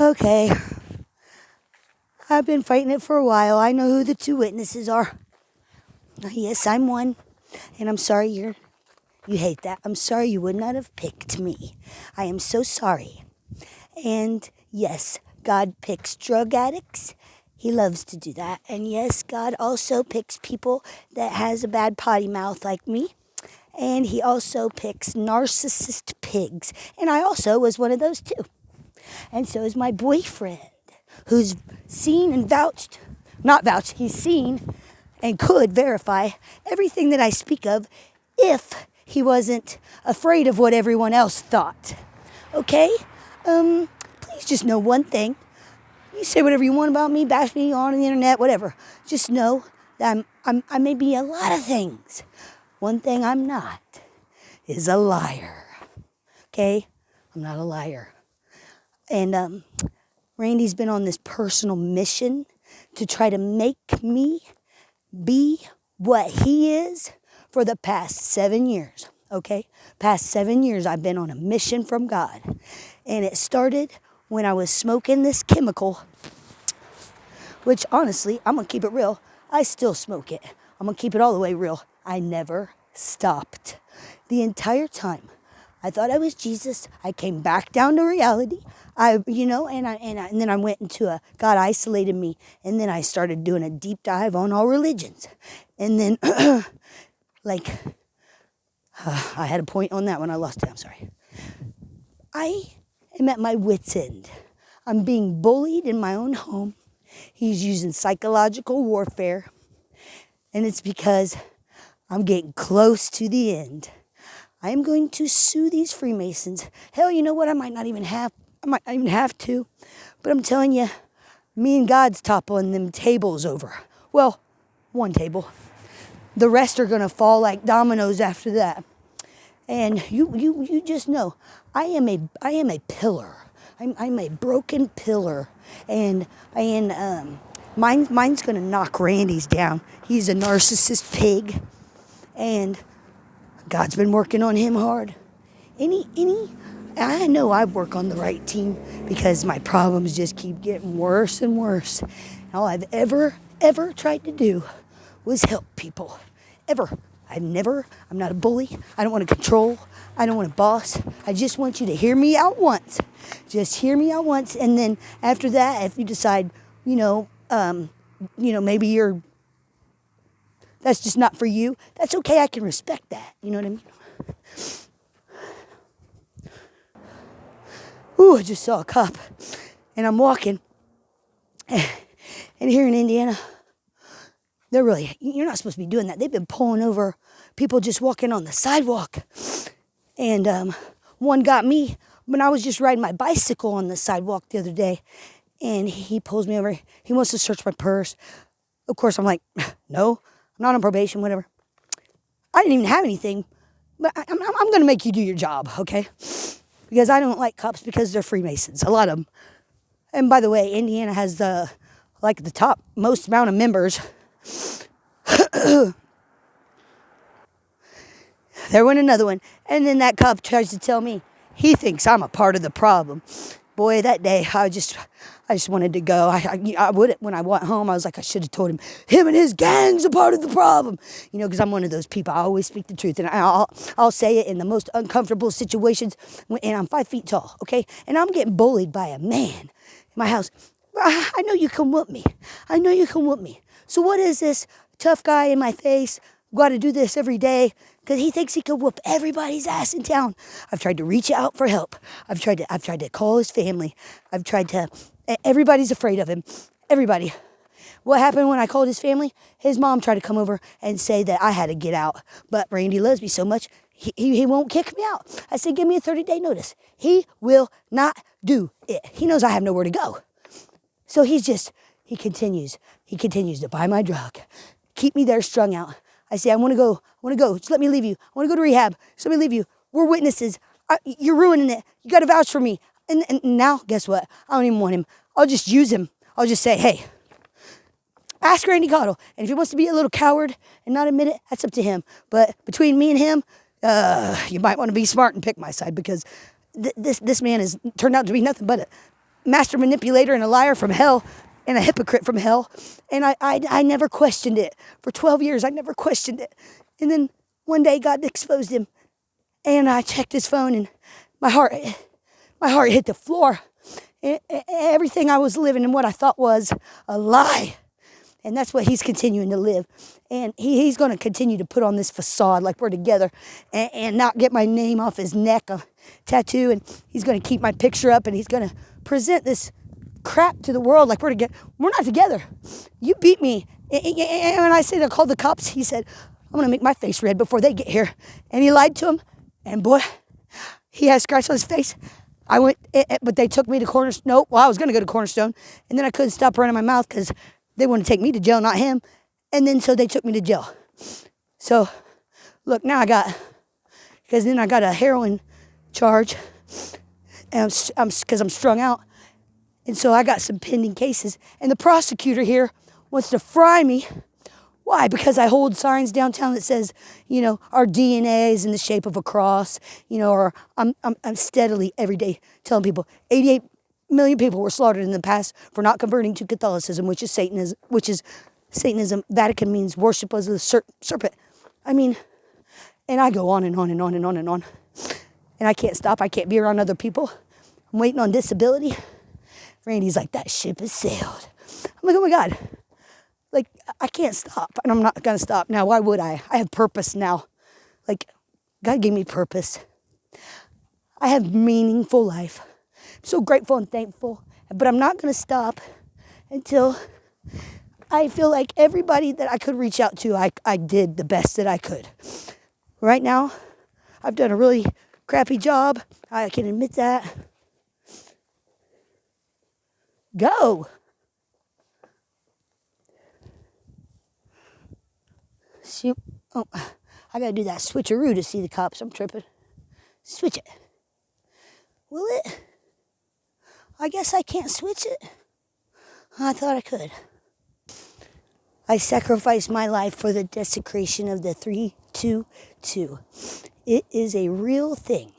Okay, I've been fighting it for a while. I know who the two witnesses are. Yes, I'm one. And I'm sorry you hate that. I'm sorry you would not have picked me. I am so sorry. And yes, God picks drug addicts. He loves to do that. And yes, God also picks people that has a bad potty mouth like me. And he also picks narcissist pigs. And I also was one of those too. And so is my boyfriend, who's seen and he's seen and could verify everything that I speak of if he wasn't afraid of what everyone else thought. Okay? Please just know one thing. You say whatever you want about me, bash me on the internet, whatever. Just know that I may be a lot of things. One thing I'm not is a liar. Okay? I'm not a liar. And Randy's been on this personal mission to try to make me be what he is for the past 7 years, okay? Past 7 years, I've been on a mission from God. And it started when I was smoking this chemical, which honestly, I'm going to keep it real. I still smoke it. I'm going to keep it all the way real. I never stopped. The entire time, I thought I was Jesus. I came back down to reality. And then I went into God isolated me. And then I started doing a deep dive on all religions. And then, I had a point on that when I lost it. I'm sorry. I am at my wit's end. I'm being bullied in my own home. He's using psychological warfare. And it's because I'm getting close to the end. I am going to sue these Freemasons. Hell, you know what? I might not even have to. But I'm telling you, me and God's toppling them tables over. Well, one table. The rest are going to fall like dominoes after that. And you just know, I am a pillar. I'm a broken pillar. And mine's going to knock Randy's down. He's a narcissist pig. And God's been working on him hard. I know I work on the right team because my problems just keep getting worse and worse. All I've ever tried to do was help people. I'm not a bully. I don't want to control. I don't want to boss. I just want you to hear me out once. Just hear me out once. And then after that, if you decide, maybe that's just not for you, that's okay. I can respect that. You know what I mean? Ooh, I just saw a cop. And I'm walking. And here in Indiana, you're not supposed to be doing that. They've been pulling over people just walking on the sidewalk. And one got me when I was just riding my bicycle on the sidewalk the other day. And he pulls me over. He wants to search my purse. Of course, I'm like, no, I'm not on probation, whatever. I didn't even have anything. But I'm going to make you do your job, okay? Because I don't like cops because they're Freemasons, a lot of them. And by the way, Indiana has the top most amount of members. There went another one. And then that cop tries to tell me he thinks I'm a part of the problem. Boy, that day I just wanted to go. I would, when I went home, I was like, I should have told him and his gang's a part of the problem. Because I'm one of those people. I always speak the truth. And I'll say it in the most uncomfortable situations. And I'm 5 feet tall, okay? And I'm getting bullied by a man in my house. I know you can whoop me. I know you can whoop me. So what is this tough guy in my face? Got to do this every day because he thinks he could whoop everybody's ass in town. I've tried to reach out for help. I've tried to call his family. Everybody's afraid of him. Everybody. What happened when I called his family? His mom tried to come over and say that I had to get out. But Randy loves me so much, he won't kick me out. I said, give me a 30-day notice. He will not do it. He knows I have nowhere to go. So he continues to buy my drug, keep me there strung out. I say, I want to go. Just let me leave you. I want to go to rehab. Just let me leave you. We're witnesses. You're ruining it. You got to vouch for me. And now, guess what? I don't even want him. I'll just use him. I'll just say, hey, ask Randy Cottle. And if he wants to be a little coward and not admit it, that's up to him. But between me and him, you might want to be smart and pick my side because this man has turned out to be nothing but master manipulator and a liar from hell and a hypocrite from hell. And I never questioned it. For 12 years, I never questioned it. And then one day God exposed him. And I checked his phone and my heart hit the floor. Everything I was living and what I thought was a lie. And that's what he's continuing to live. And he's going to continue to put on this facade like we're together and not get my name off his neck, a tattoo. And he's going to keep my picture up and he's going to present this crap to the world like we're together. We're not together. You beat me. And when I said I called the cops, he said, I'm going to make my face red before they get here. And he lied to him. And boy, he had a scratch on his face. I went, but they took me to Cornerstone. No, well, I was going to go to Cornerstone. And then I couldn't stop running my mouth because they wanted to take me to jail, not him. And then so they took me to jail. So, look, now because then I got a heroin charge. And because I'm strung out. And so I got some pending cases. And the prosecutor here wants to fry me. Why? Because I hold signs downtown that says, our DNA is in the shape of a cross, or I'm steadily every day telling people 88 million people were slaughtered in the past for not converting to Catholicism, which is Satanism. Vatican means worship of the serpent. And I go on and on and on and on and on. And I can't stop. I can't be around other people. I'm waiting on disability. Randy's like, that ship has sailed. I'm like, oh my God. Like, I can't stop, and I'm not going to stop. Now, why would I? I have purpose now. Like, God gave me purpose. I have meaningful life. I'm so grateful and thankful, but I'm not going to stop until I feel like everybody that I could reach out to, I did the best that I could. Right now, I've done a really crappy job. I can admit that. Go. See, I gotta do that switcheroo to see the cops. I'm tripping. Switch it. Will it? I guess I can't switch it. I thought I could. I sacrificed my life for the desecration of the 322. It is a real thing.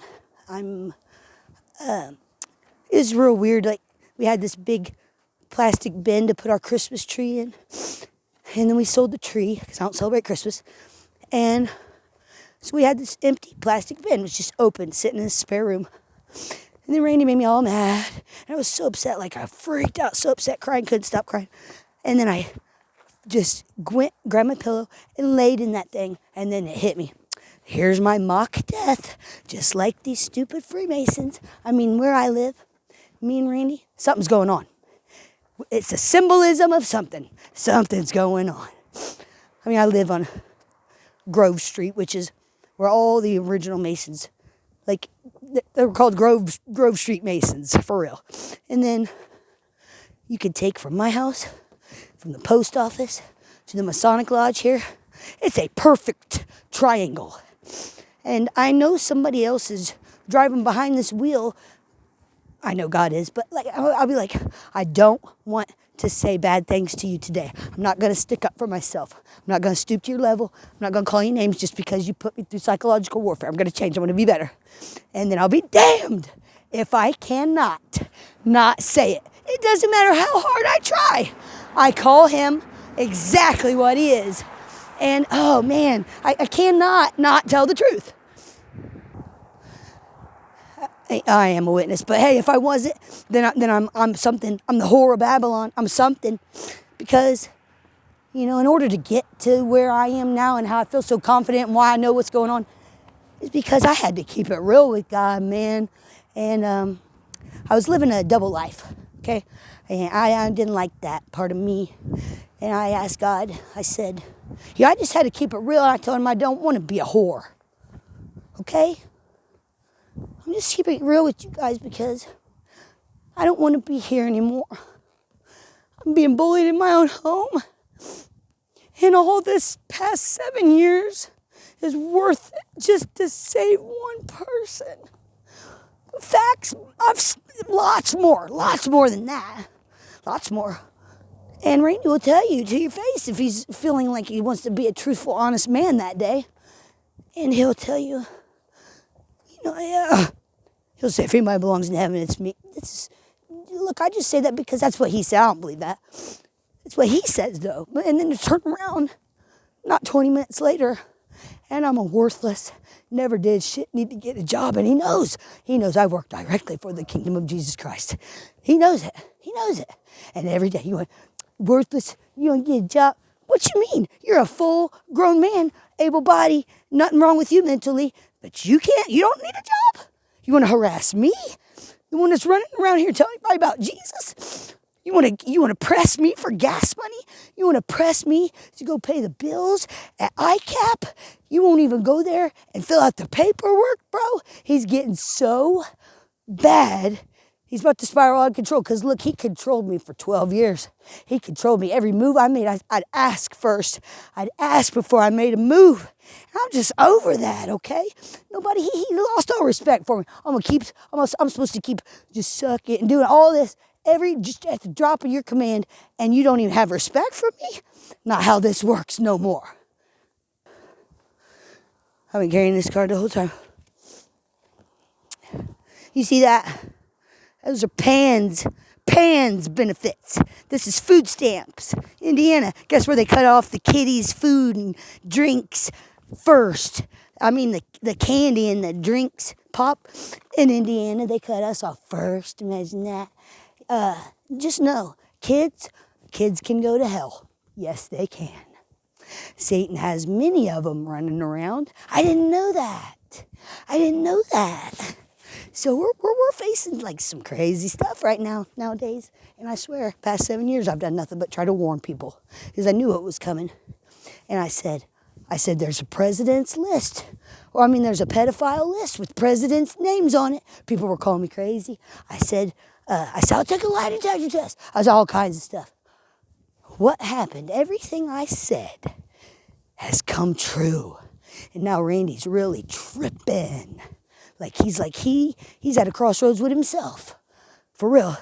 It's real weird. Like, we had this big plastic bin to put our Christmas tree in. And then we sold the tree, because I don't celebrate Christmas. And so we had this empty plastic bin. It was just open, sitting in the spare room. And then Randy made me all mad. And I was so upset, like I freaked out, so upset, crying, couldn't stop crying. And then I just went, grabbed my pillow, and laid in that thing. And then it hit me. Here's my mock death, just like these stupid Freemasons. Where I live, me and Randy, something's going on. It's a symbolism of something. Something's going on. I live on Grove Street, which is where all the original Masons, like, they were called Grove Street Masons, for real. And then you could take from my house, from the post office, to the Masonic Lodge here. It's a perfect triangle. And I know somebody else is driving behind this wheel. I know God is, but I'll be like, I don't want to say bad things to you today. I'm not going to stick up for myself. I'm not going to stoop to your level. I'm not going to call you names just because you put me through psychological warfare. I'm going to change. I'm going to be better. And then I'll be damned if I cannot not say it. It doesn't matter how hard I try. I call him exactly what he is. And, oh, man, I cannot not tell the truth. I am a witness, but hey, if I wasn't, then I'm something. I'm the whore of Babylon. I'm something, because, in order to get to where I am now and how I feel so confident and why I know what's going on, is because I had to keep it real with God, man. And I was living a double life, okay, and I didn't like that part of me. And I asked God. I said, I just had to keep it real. And I told him I don't want to be a whore, okay. I'm just keeping it real with you guys because I don't want to be here anymore. I'm being bullied in my own home. And all this past 7 years is worth it just to save one person. Facts, I've lots more than that. Lots more. And Randy will tell you to your face if he's feeling like he wants to be a truthful, honest man that day. And he'll tell you, he'll say, if anybody belongs in heaven, it's me. look, I just say that because that's what he said. I don't believe that. It's what he says, though. And then to turn around, not 20 minutes later, and I'm a worthless, never did shit, need to get a job. And he knows I work directly for the kingdom of Jesus Christ. He knows it. He knows it. And every day you want worthless, you don't get a job. What you mean? You're a full grown man, able-bodied, nothing wrong with you mentally, but you don't need a job? You want to harass me? The one that's running around here telling everybody about Jesus? You want to press me for gas money? You want to press me to go pay the bills at ICAP? You won't even go there and fill out the paperwork, bro? He's getting so bad. He's about to spiral out of control because, look, he controlled me for 12 years. He controlled me. Every move I made, I'd ask first. I'd ask before I made a move. I'm just over that, okay? He lost all respect for me. I'm supposed to keep just sucking and doing all this just at the drop of your command, and you don't even have respect for me? Not how this works no more. I've been carrying this card the whole time. You see that? Those are PANS benefits. This is food stamps. Indiana, guess where they cut off the kiddies' food and drinks first? I mean, the candy and the drinks pop. In Indiana, they cut us off first. Imagine that. Just know, kids can go to hell. Yes, they can. Satan has many of them running around. I didn't know that. So we're facing like some crazy stuff right now nowadays. And I swear, past 7 years, I've done nothing but try to warn people because I knew it was coming. And I said, there's a president's list. There's a pedophile list with presidents' names on it. People were calling me crazy. I said, I'll take a lie detector test. I said all kinds of stuff. What happened? Everything I said has come true. And now Randy's really tripping. He's at a crossroads with himself. For real.